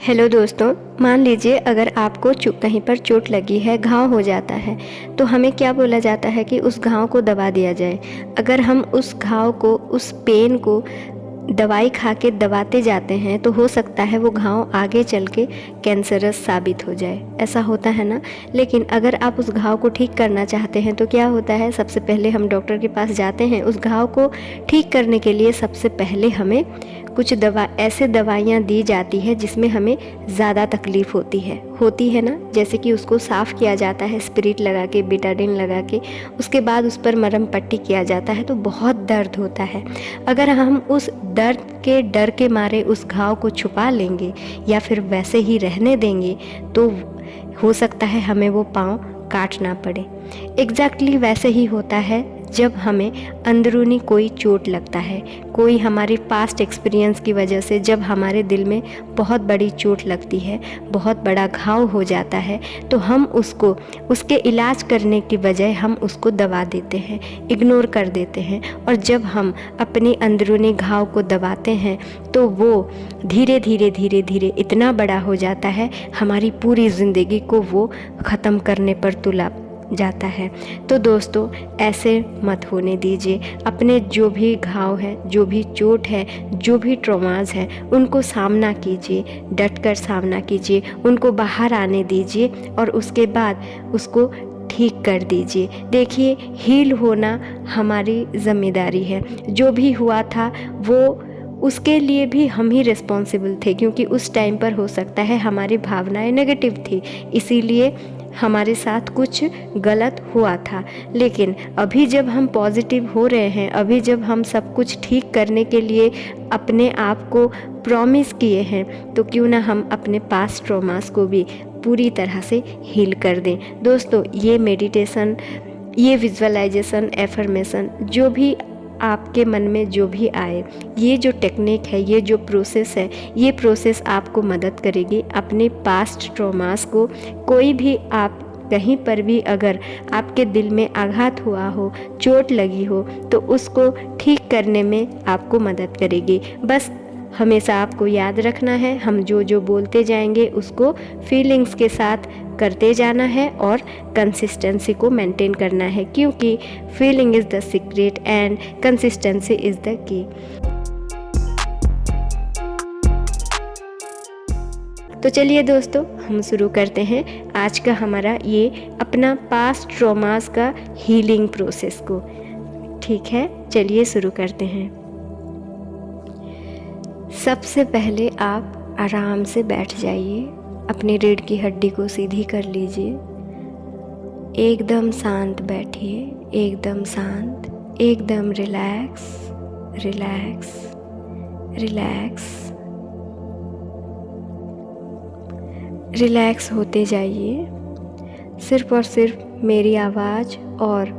Hello दोस्तों, मान लीजिए अगर आपको कहीं पर चोट लगी है, घाव हो जाता है, तो हमें क्या बोला जाता है कि उस घाव को दबा दिया जाए। अगर हम उस घाव को, उस पेन को दवाई खा के दबाते जाते हैं तो हो सकता है वो घाव आगे चल के कैंसरस साबित हो जाए। ऐसा होता है ना। लेकिन अगर आप उस घाव को ठीक करना चाहते हैं तो क्या होता है, सबसे पहले हम डॉक्टर के पास जाते हैं। उस घाव को ठीक करने के लिए सबसे पहले हमें कुछ ऐसे दवाइयाँ दी जाती है जिसमें हमें ज़्यादा तकलीफ़ होती है ना। जैसे कि उसको साफ़ किया जाता है स्पिरिट लगा के, बिटाडिन लगा के, उसके बाद उस पर मरहम पट्टी किया जाता है तो बहुत दर्द होता है। अगर हम उस दर्द के डर के मारे उस घाव को छुपा लेंगे या फिर वैसे ही रहने देंगे तो हो सकता है हमें वो पाँव काटना पड़े। एग्जैक्टली वैसे ही होता है जब हमें अंदरूनी कोई चोट लगता है, कोई हमारी पास्ट एक्सपीरियंस की वजह से जब हमारे दिल में बहुत बड़ी चोट लगती है, बहुत बड़ा घाव हो जाता है, तो हम उसके इलाज करने की बजाय हम उसको दबा देते हैं, इग्नोर कर देते हैं। और जब हम अपनी अंदरूनी घाव को दबाते हैं तो वो धीरे धीरे इतना बड़ा हो जाता है, हमारी पूरी ज़िंदगी को वो ख़त्म करने पर तुला जाता है। तो दोस्तों, ऐसे मत होने दीजिए। अपने जो भी घाव है, जो भी चोट है, जो भी ट्रॉमास है, उनको सामना कीजिए, डट कर सामना कीजिए, उनको बाहर आने दीजिए और उसके बाद उसको ठीक कर दीजिए। देखिए, हील होना हमारी ज़िम्मेदारी है। जो भी हुआ था वो उसके लिए भी हम ही रिस्पॉन्सिबल थे, क्योंकि उस टाइम पर हो सकता है हमारी भावनाएं नेगेटिव थी, इसीलिए हमारे साथ कुछ गलत हुआ था। लेकिन अभी जब हम पॉजिटिव हो रहे हैं, अभी जब हम सब कुछ ठीक करने के लिए अपने आप को प्रॉमिस किए हैं, तो क्यों ना हम अपने पास्ट ट्रॉमास को भी पूरी तरह से हील कर दें। दोस्तों, ये मेडिटेशन, ये विजुअलाइजेशन, एफर्मेशन, जो भी आपके मन में जो भी आए, ये जो टेक्निक है, ये जो प्रोसेस है, ये प्रोसेस आपको मदद करेगी अपने पास्ट ट्रॉमास को, कोई भी आप कहीं पर भी अगर आपके दिल में आघात हुआ हो, चोट लगी हो, तो उसको ठीक करने में आपको मदद करेगी। बस हमेशा आपको याद रखना है, हम जो जो बोलते जाएंगे उसको फीलिंग्स के साथ करते जाना है और कंसिस्टेंसी को मेंटेन करना है, क्योंकि feeling is the secret and consistency is the key. तो चलिए दोस्तों, हम शुरू करते हैं आज का हमारा ये अपना पास्ट ट्रॉमास का हीलिंग प्रोसेस को। ठीक है, चलिए शुरू करते हैं। सबसे पहले आप आराम से बैठ जाइए, अपनी रीढ़ की हड्डी को सीधी कर लीजिए, एकदम शांत बैठिए, एकदम शांत, एकदम रिलैक्स रिलैक्स रिलैक्स रिलैक्स होते जाइए। सिर्फ और सिर्फ मेरी आवाज़ और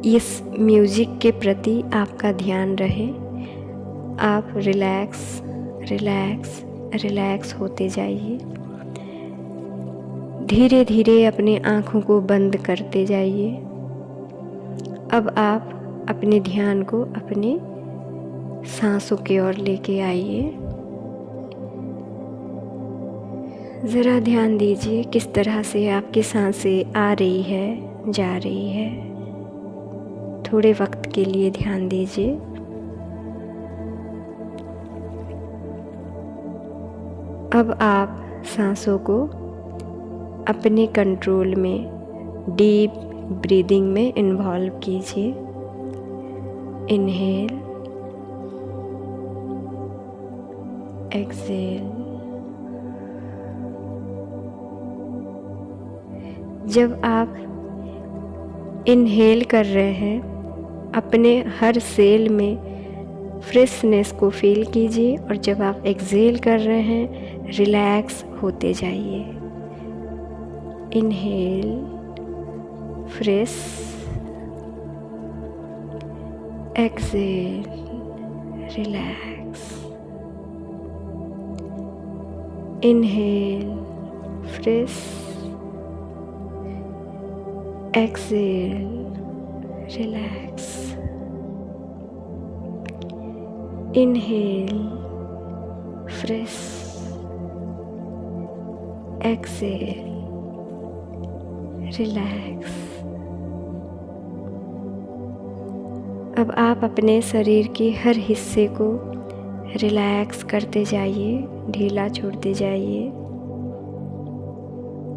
इस म्यूज़िक के प्रति आपका ध्यान रहे। आप रिलैक्स रिलैक्स रिलैक्स होते जाइए। धीरे धीरे अपनी आँखों को बंद करते जाइए। अब आप अपने ध्यान को अपने सांसों की ओर लेके आइए। ज़रा ध्यान दीजिए किस तरह से आपकी सांसें आ रही है, जा रही है। थोड़े वक्त के लिए ध्यान दीजिए। अब आप सांसों को अपने कंट्रोल में डीप ब्रीदिंग में इन्वॉल्व कीजिए। Inhale, exhale. जब आप इनहेल कर रहे हैं, अपने हर सेल में फ्रेशनेस को फील कीजिए, और जब आप एक्सहेल कर रहे हैं, रिलैक्स होते जाइए। Inhale, fresh, exhale, relax. Inhale, fresh, exhale, relax. Inhale, fresh, exhale, relax. अब आप अपने शरीर के हर हिस्से को रिलैक्स करते जाइए, ढीला छोड़ते जाइए।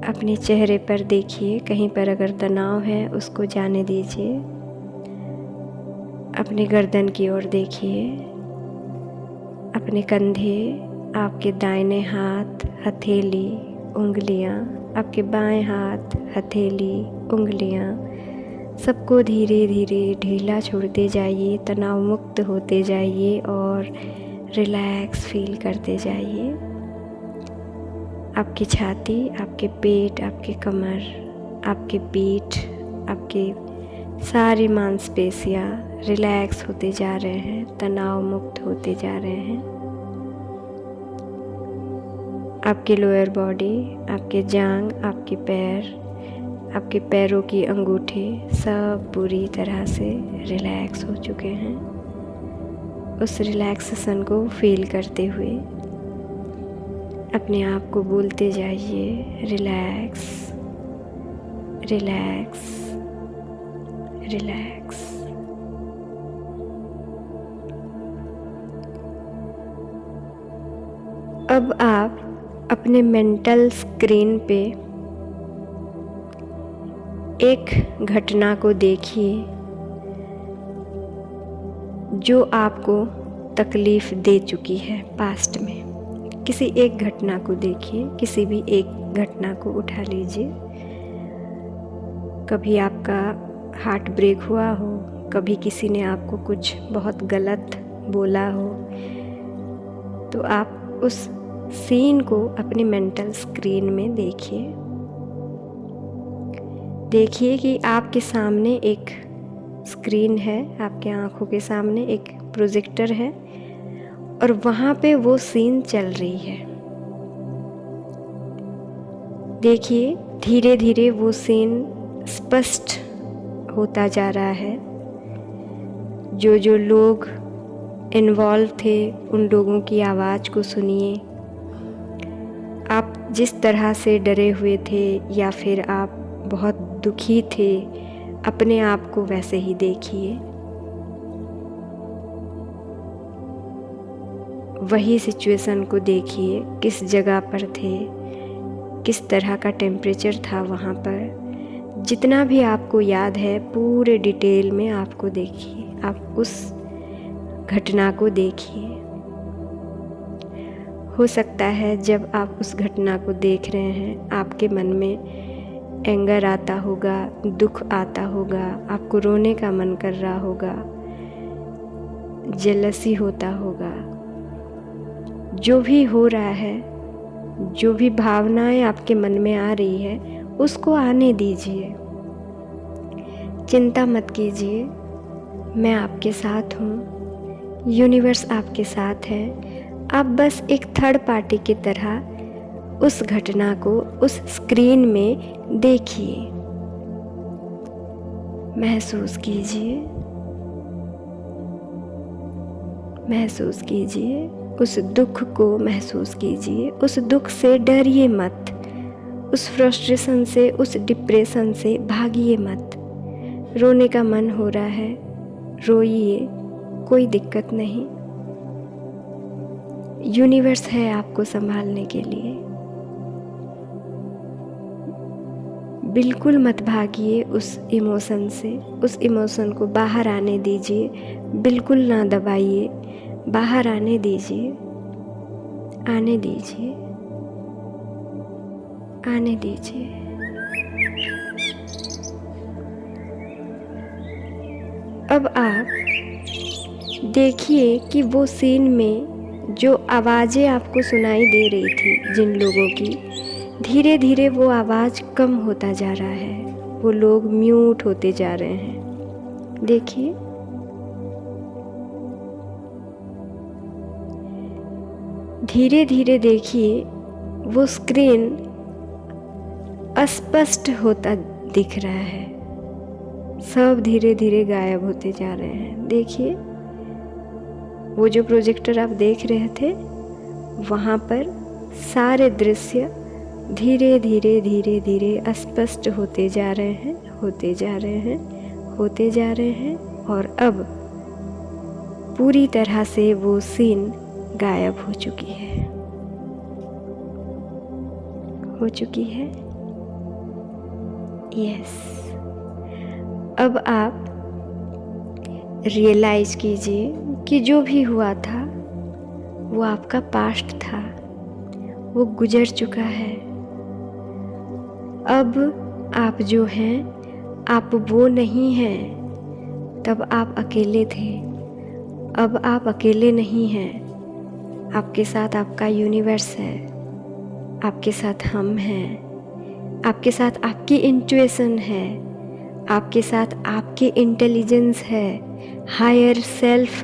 अपने चेहरे पर देखिए, कहीं पर अगर तनाव है उसको जाने दीजिए। अपने गर्दन की ओर देखिए, अपने कंधे, आपके दाहिने हाथ, हथेली, उंगलियां, आपके बाएं हाथ, हथेली, उंगलियां, सबको धीरे धीरे ढीला छोड़ते जाइए, तनाव मुक्त होते जाइए और रिलैक्स फील करते जाइए। आपकी छाती, आपके पेट, आपके कमर, आपकी पीठ, आपके सारी मांसपेशियां रिलैक्स होते जा रहे हैं, तनाव मुक्त होते जा रहे हैं। आपकी लोअर बॉडी, आपके जांघ, आपके पैर, आपके पैरों की अंगूठे सब पूरी तरह से रिलैक्स हो चुके हैं। उस रिलैक्सेशन को फील करते हुए अपने आप को बोलते जाइए, रिलैक्स, रिलैक्स, रिलैक्स। अब आप अपने मेंटल स्क्रीन पे एक घटना को देखिए जो आपको तकलीफ़ दे चुकी है पास्ट में। किसी एक घटना को देखिए, किसी भी एक घटना को उठा लीजिए। कभी आपका हार्ट ब्रेक हुआ हो, कभी किसी ने आपको कुछ बहुत गलत बोला हो, तो आप उस सीन को अपनी मेंटल स्क्रीन में देखिए। देखिए कि आपके सामने एक स्क्रीन है, आपके आँखों के सामने एक प्रोजेक्टर है और वहाँ पे वो सीन चल रही है। देखिए धीरे धीरे वो सीन स्पष्ट होता जा रहा है। जो लोग इन्वॉल्व थे उन लोगों की आवाज़ को सुनिए। आप जिस तरह से डरे हुए थे या फिर आप बहुत दुखी थे, अपने आप को वैसे ही देखिए। वही सिचुएशन को देखिए, किस जगह पर थे, किस तरह का टेम्परेचर था वहाँ पर। जितना भी आपको याद है पूरे डिटेल में आपको देखिए, आप उस घटना को देखिए। हो सकता है जब आप उस घटना को देख रहे हैं आपके मन में एंगर आता होगा, दुख आता होगा, आपको रोने का मन कर रहा होगा, जेलसी होता होगा। जो भी हो रहा है, जो भी भावनाएं आपके मन में आ रही है, उसको आने दीजिए। चिंता मत कीजिए, मैं आपके साथ हूँ, यूनिवर्स आपके साथ है। आप बस एक थर्ड पार्टी की तरह उस घटना को उस स्क्रीन में देखिए, महसूस कीजिए, महसूस कीजिए, उस दुख को महसूस कीजिए। उस दुख से डरिए मत, उस फ्रस्ट्रेशन से, उस डिप्रेशन से भागिए मत। रोने का मन हो रहा है, रोइए, कोई दिक्कत नहीं। यूनिवर्स है आपको संभालने के लिए। बिल्कुल मत भागिए उस इमोशन से, उस इमोशन को बाहर आने दीजिए, बिल्कुल ना दबाइए, बाहर आने दीजिए, आने दीजिए, आने दीजिए। अब आप देखिए कि वो सीन में जो आवाज़ें आपको सुनाई दे रही थी जिन लोगों की, धीरे धीरे वो आवाज़ कम होता जा रहा है, वो लोग म्यूट होते जा रहे हैं। देखिए धीरे धीरे देखिए वो स्क्रीन अस्पष्ट होता दिख रहा है, सब धीरे धीरे गायब होते जा रहे हैं। देखिए वो जो प्रोजेक्टर आप देख रहे थे, वहाँ पर सारे दृश्य धीरे धीरे धीरे धीरे स्पष्ट होते जा रहे हैं, होते जा रहे हैं, होते जा रहे हैं। और अब पूरी तरह से वो सीन गायब हो चुकी है, हो चुकी है। यस, अब आप रियलाइज कीजिए कि जो भी हुआ था वो आपका पास्ट था, वो गुजर चुका है। अब आप जो हैं, आप वो नहीं हैं। तब आप अकेले थे, अब आप अकेले नहीं हैं। आपके साथ आपका यूनिवर्स है, आपके साथ हम हैं, आपके साथ आपकी इंट्यूशन है, आपके साथ आपकी इंटेलिजेंस है। हायर सेल्फ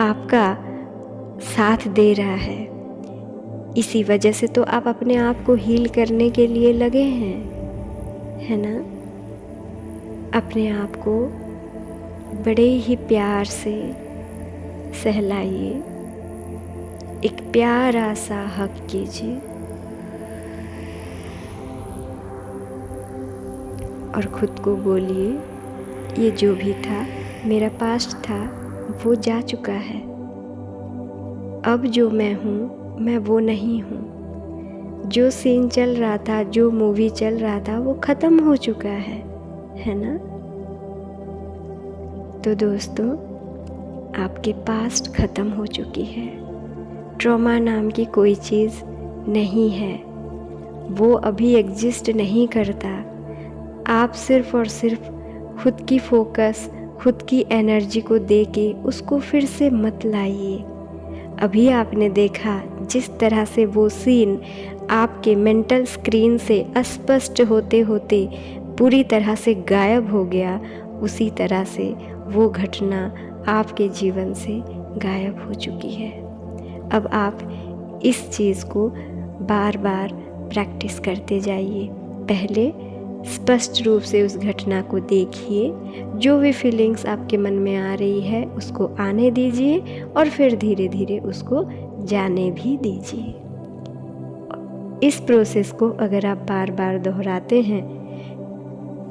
आपका साथ दे रहा है। इसी वजह से तो आप अपने आप को हील करने के लिए लगे हैं, है ना। अपने आप को बड़े ही प्यार से सहलाइए, एक प्यारा सा हग कीजिए और खुद को बोलिए, ये जो भी था, मेरा पास्ट था, वो जा चुका है। अब जो मैं हूँ, मैं वो नहीं हूँ। जो सीन चल रहा था, जो मूवी चल रहा था, वो ख़त्म हो चुका है ना। तो दोस्तों, आपके पास्ट ख़त्म हो चुकी है। ट्रॉमा नाम की कोई चीज़ नहीं है, वो अभी एग्जिस्ट नहीं करता। आप सिर्फ़ और सिर्फ खुद की फोकस, खुद की एनर्जी को दे के उसको फिर से मत लाइए। अभी आपने देखा जिस तरह से वो सीन आपके मेंटल स्क्रीन से अस्पष्ट होते होते पूरी तरह से गायब हो गया, उसी तरह से वो घटना आपके जीवन से गायब हो चुकी है। अब आप इस चीज़ को बार बार प्रैक्टिस करते जाइए। पहले स्पष्ट रूप से उस घटना को देखिए, जो भी फीलिंग्स आपके मन में आ रही है उसको आने दीजिए और फिर धीरे धीरे उसको जाने भी दीजिए। इस प्रोसेस को अगर आप बार बार दोहराते हैं,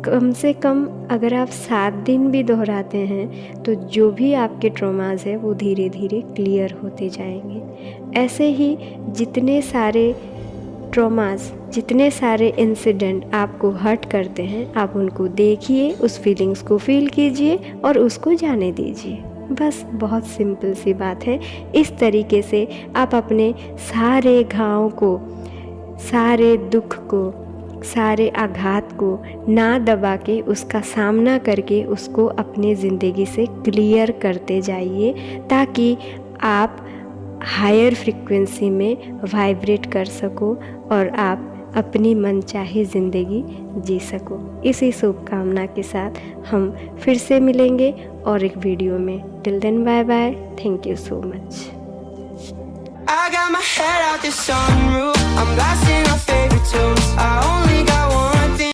कम से कम अगर आप 7 दिन भी दोहराते हैं, तो जो भी आपके ट्रॉमास है वो धीरे धीरे क्लियर होते जाएंगे। ऐसे ही जितने सारे ट्रॉमास, जितने सारे इंसिडेंट आपको हर्ट करते हैं, आप उनको देखिए, उस फीलिंग्स को फील कीजिए और उसको जाने दीजिए। बस बहुत सिंपल सी बात है। इस तरीके से आप अपने सारे घाव को, सारे दुख को, सारे आघात को ना दबा के, उसका सामना करके उसको अपनी ज़िंदगी से क्लियर करते जाइए, ताकि आप हायर फ्रीक्वेंसी में वाइब्रेट कर सको और आप अपनी मनचाही ज़िंदगी जी सको। इसी शुभकामना के साथ हम फिर से मिलेंगे और एक वीडियो में। Till then, bye bye, thank you so much. I got my head out the sunroof, I'm blasting our favorite tunes.